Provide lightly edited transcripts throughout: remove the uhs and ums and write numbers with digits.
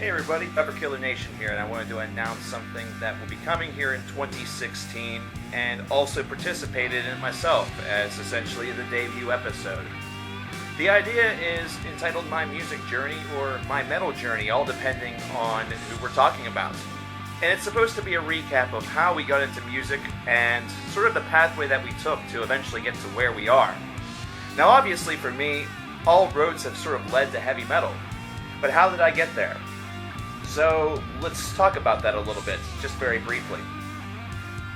Hey everybody, coverkillernation here, and I wanted to announce something that will be coming here in 2016, and also participated in it myself as essentially the debut episode. The idea is entitled My Music Journey or My Metal Journey, all depending on who we're talking about. And it's supposed to be a recap of how we got into music and sort of the pathway that we took to eventually get to where we are. Now obviously for me, all roads have sort of led to heavy metal. But how did I get there? So let's talk about that a little bit, just very briefly.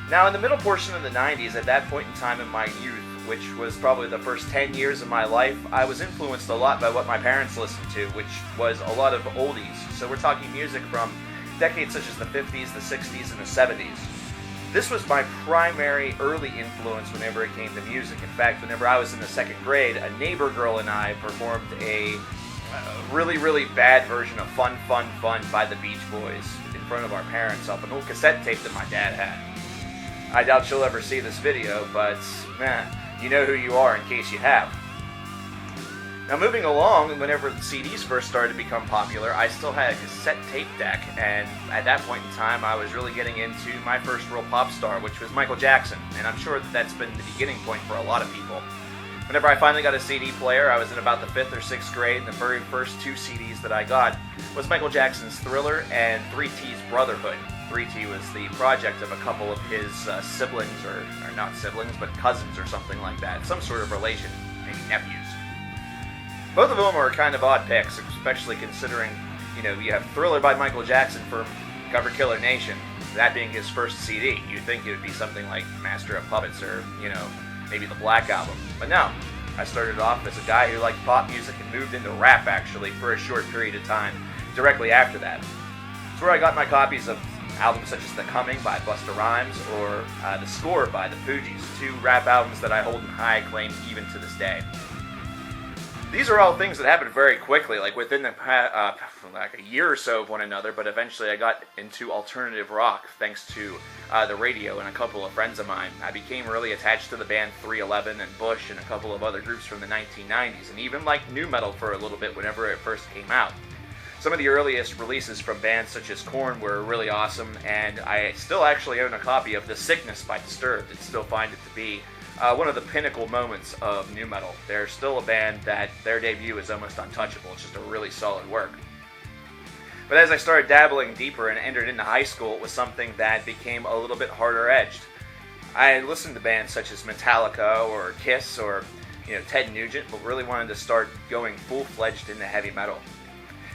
Now in the middle portion of the 90s, at that point in time in my youth, which was probably the first 10 years of my life, I was influenced a lot by what my parents listened to, which was a lot of oldies. So we're talking music from decades such as the 50s, the 60s, and the 70s. This was my primary early influence whenever it came to music. In fact, whenever I was in the second grade, a neighbor girl and I performed a really bad version of Fun Fun Fun by the Beach Boys in front of our parents off an old cassette tape that my dad had. I doubt she'll ever see this video, but you know who you are in case you have. Now moving along, whenever the CDs first started to become popular, I still had a cassette tape deck, and at that point in time I was really getting into my first real pop star, which was Michael Jackson, and I'm sure that that's been the beginning point for a lot of people. Whenever I finally got a CD player, I was in about the 5th or 6th grade, and the very first two CDs that I got was Michael Jackson's Thriller and 3T's Brotherhood. 3T was the project of a couple of his siblings, or not siblings, but cousins or something like that. Some sort of relation, maybe nephews. Both of them are kind of odd picks, especially considering, you have Thriller by Michael Jackson from coverkillernation, that being his first CD. You'd think it would be something like Master of Puppets or, maybe the Black Album. But no, I started off as a guy who liked pop music and moved into rap, actually, for a short period of time directly after that. It's where I got my copies of albums such as The Coming by Busta Rhymes or The Score by the Fugees, two rap albums that I hold in high acclaim even to this day. These are all things that happened very quickly, like within like a year or so of one another, but eventually I got into alternative rock thanks to the radio and a couple of friends of mine. I became really attached to the band 311 and Bush and a couple of other groups from the 1990s, and even liked nu metal for a little bit whenever it first came out. Some of the earliest releases from bands such as Korn were really awesome, and I still actually own a copy of The Sickness by Disturbed and still find it to be one of the pinnacle moments of nu metal. They're still a band that their debut is almost untouchable. It's just a really solid work. But as I started dabbling deeper and entered into high school, it was something that became a little bit harder edged. I listened to bands such as Metallica or Kiss or Ted Nugent, but really wanted to start going full-fledged into heavy metal.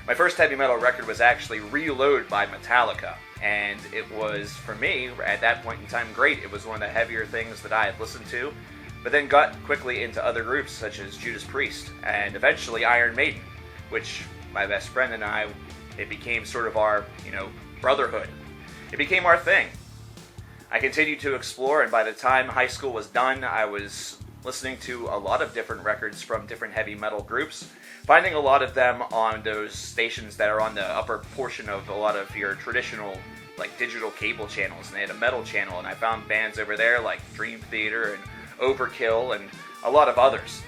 My first heavy metal record was actually Reload by Metallica, and it was, for me, at that point in time, great. It was one of the heavier things that I had listened to, but then got quickly into other groups such as Judas Priest, and eventually Iron Maiden, which my best friend and I, it became sort of our, brotherhood. It became our thing. I continued to explore, and by the time high school was done, I was listening to a lot of different records from different heavy metal groups, finding a lot of them on those stations that are on the upper portion of a lot of your traditional digital cable channels, and they had a metal channel, and I found bands over there like Dream Theater and Overkill and a lot of others.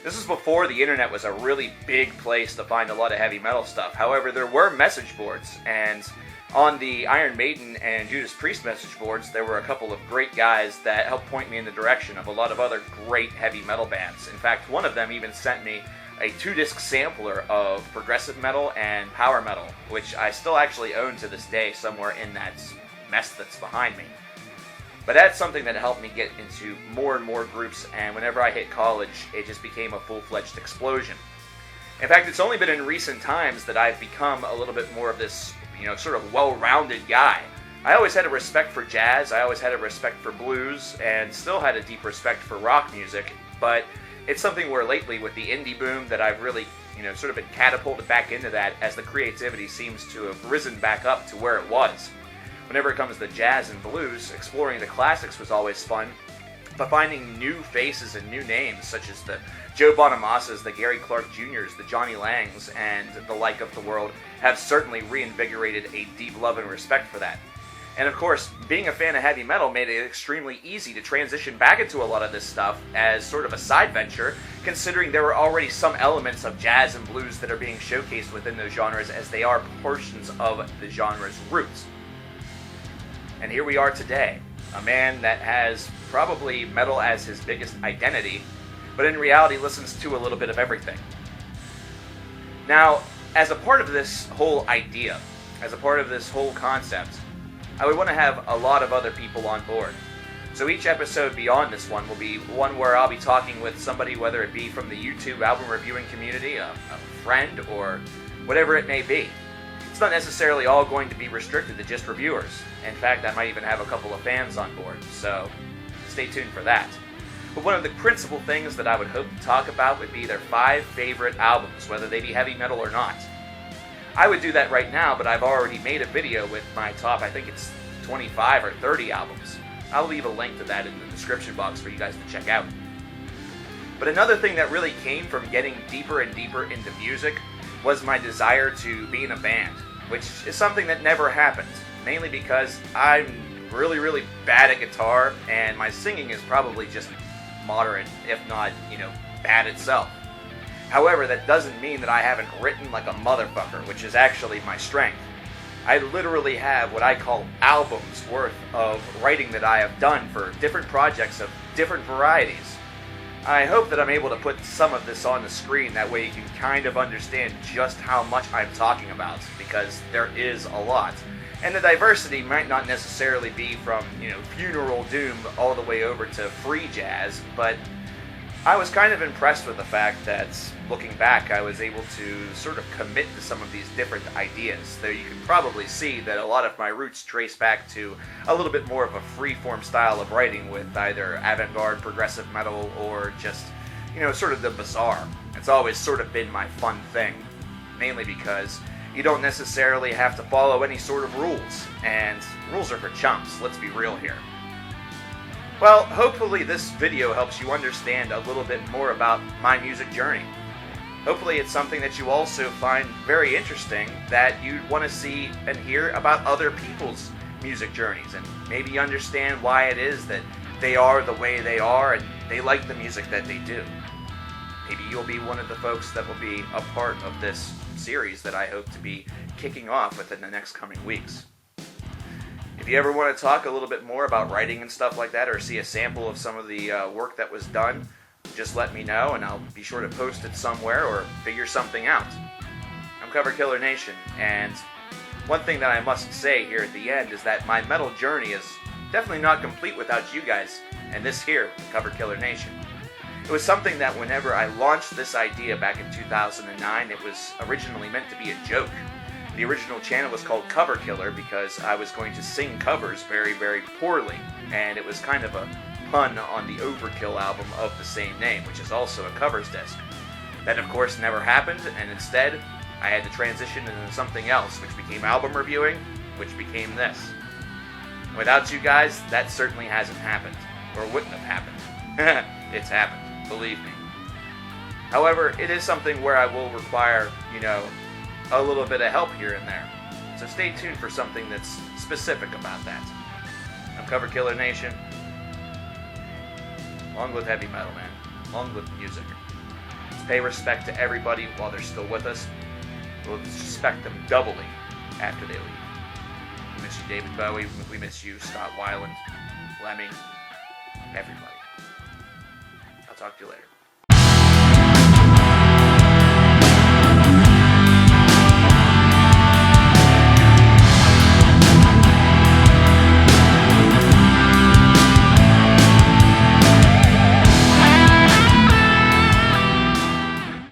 This is before the internet was a really big place to find a lot of heavy metal stuff. However, there were message boards, and on the Iron Maiden and Judas Priest message boards, there were a couple of great guys that helped point me in the direction of a lot of other great heavy metal bands. In fact, one of them even sent me a 2-disc sampler of progressive metal and power metal, which I still actually own to this day somewhere in that mess that's behind me. But that's something that helped me get into more and more groups, and whenever I hit college, it just became a full-fledged explosion. In fact, it's only been in recent times that I've become a little bit more of this, sort of well-rounded guy. I always had a respect for jazz, I always had a respect for blues, and still had a deep respect for rock music, but it's something where lately with the indie boom that I've really, sort of been catapulted back into that as the creativity seems to have risen back up to where it was. Whenever it comes to jazz and blues, exploring the classics was always fun, but finding new faces and new names such as the Joe Bonamassas, the Gary Clark Jr.'s, the Johnny Langs, and the like of the world have certainly reinvigorated a deep love and respect for that. And of course, being a fan of heavy metal made it extremely easy to transition back into a lot of this stuff as sort of a side venture, considering there are already some elements of jazz and blues that are being showcased within those genres, as they are portions of the genre's roots. And here we are today, a man that has probably metal as his biggest identity, but in reality listens to a little bit of everything. Now, as a part of this whole idea, as a part of this whole concept, I would want to have a lot of other people on board. So each episode beyond this one will be one where I'll be talking with somebody, whether it be from the YouTube album reviewing community, a friend, or whatever it may be. It's not necessarily all going to be restricted to just reviewers. In fact, I might even have a couple of fans on board, so stay tuned for that. But one of the principal things that I would hope to talk about would be their 5 favorite albums, whether they be heavy metal or not. I would do that right now, but I've already made a video with my top, I think it's 25 or 30 albums. I'll leave a link to that in the description box for you guys to check out. But another thing that really came from getting deeper and deeper into music was my desire to be in a band, which is something that never happened, mainly because I'm really bad at guitar, and my singing is probably just moderate, if not, bad itself. However, that doesn't mean that I haven't written like a motherfucker, which is actually my strength. I literally have what I call albums worth of writing that I have done for different projects of different varieties. I hope that I'm able to put some of this on the screen, that way you can kind of understand just how much I'm talking about, because there is a lot. And the diversity might not necessarily be from, funeral doom all the way over to free jazz, but I was kind of impressed with the fact that, looking back, I was able to sort of commit to some of these different ideas, though you can probably see that a lot of my roots trace back to a little bit more of a free-form style of writing with either avant-garde, progressive metal, or just, sort of the bizarre. It's always sort of been my fun thing, mainly because you don't necessarily have to follow any sort of rules, and rules are for chumps, let's be real here. Well, hopefully this video helps you understand a little bit more about my music journey. Hopefully it's something that you also find very interesting, that you'd want to see and hear about other people's music journeys, and maybe understand why it is that they are the way they are and they like the music that they do. Maybe you'll be one of the folks that will be a part of this series that I hope to be kicking off within the next coming weeks. If you ever want to talk a little bit more about writing and stuff like that, or see a sample of some of the work that was done, just let me know and I'll be sure to post it somewhere or figure something out. I'm coverkillernation, and one thing that I must say here at the end is that my metal journey is definitely not complete without you guys and this here, coverkillernation. It was something that whenever I launched this idea back in 2009, it was originally meant to be a joke. The original channel was called Cover Killer because I was going to sing covers very poorly, and it was kind of a pun on the Overkill album of the same name, which is also a covers disc. That of course never happened, and instead I had to transition into something else, which became album reviewing, which became this. Without you guys, that certainly hasn't happened, or wouldn't have happened. It's happened, believe me. However, it is something where I will require, a little bit of help here and there. So stay tuned for something that's specific about that. I'm coverkillernation. Long live heavy metal, man. Long live music. Let's pay respect to everybody while they're still with us. We'll respect them doubly after they leave. We miss you, David Bowie. We miss you, Scott Weiland, Lemmy, everybody. I'll talk to you later.